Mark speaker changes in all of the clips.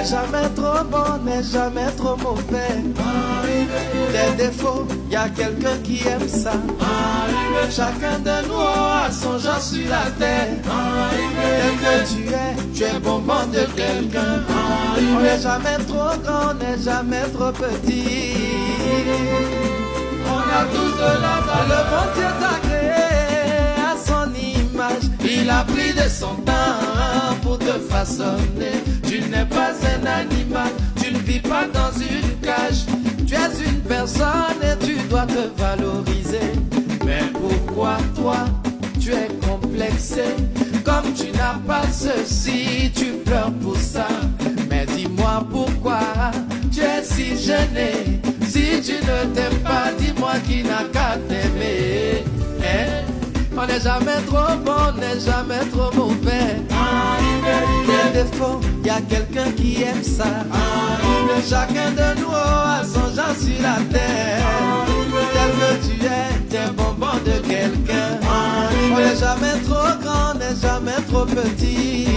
Speaker 1: N'est jamais trop bon, n'est jamais trop mauvais. Des défauts, y a quelqu'un qui aime ça. Chacun de nous a son genre sur la terre. Tel que tu es bonbon de quelqu'un. On n'est jamais trop grand, on n'est jamais trop petit. On a tous de la valeur. Le bon Dieu t'a créé à son image. Il a pris de son temps pour te façonner. Tu n'es pas un animal, tu ne vis pas dans une cage. Tu es une personne et tu dois te valoriser. Mais pourquoi toi, tu es complexé? Comme tu n'as pas ceci, tu pleures pour ça. Mais dis-moi pourquoi tu es si gêné. Si tu ne t'aimes pas, dis-moi qui n'a qu'à t'aimer. On n'est jamais trop bon, on n'est jamais trop mauvais. Des défauts, y a quelqu'un qui aime ça. Chacun de nous a son genre sur la terre. Tel que tu es, t'es bonbon de quelqu'un. On n'est jamais trop grand, on n'est jamais trop petit.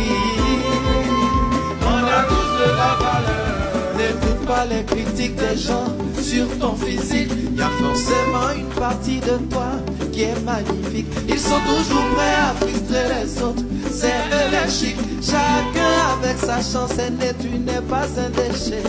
Speaker 1: On a tous de la valeur. N'écoute pas les critiques des gens sur ton physique. Y a forcément une partie de toi qui est magnifique. Ils sont toujours prêts à frustrer les autres. C'est eux les chics. Chacun avec sa chance aînée. Tu n'es pas un déchet.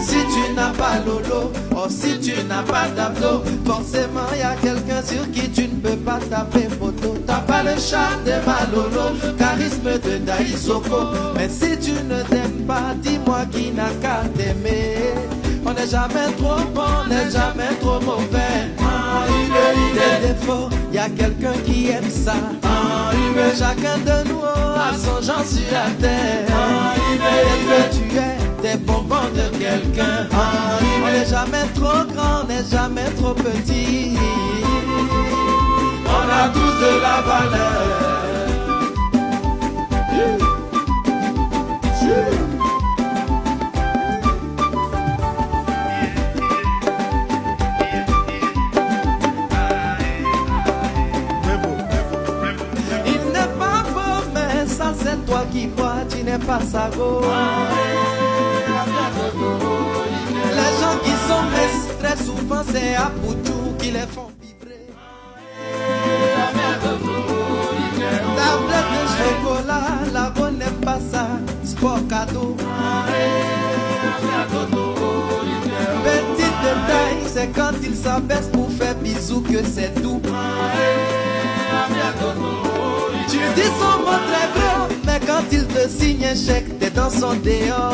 Speaker 1: Si tu n'as pas lolo, oh si tu n'as pas d'abdos, forcément y a quelqu'un sur qui tu ne peux pas taper photo. T'as pas le charme de Malolo, charisme de Daïsoko. Mais si tu ne t'aimes pas, dis-moi qui n'a qu'à t'aimer. On n'est jamais trop bon, on n'est jamais trop mauvais. Des défauts, y a quelqu'un qui aime ça. Chacun de nous a son genre sur la terre. Tel que tu es, t'es bonbon de quelqu'un. On n'est jamais trop grand, on n'est jamais trop petit. On a tous de la valeur. C'est toi qui vois, tu n'es pas sago. Les gens qui sont restés très souvent, c'est à Poutou qui les font vibrer. Tablette de chocolat, la bonne n'aime pas ça. Sport cadeau. Petit détail, c'est quand il s'abaisse pour faire bisous que c'est tout. Tu dis son mot très gros, mais quand il te signe un chèque, tes dents sont dehors.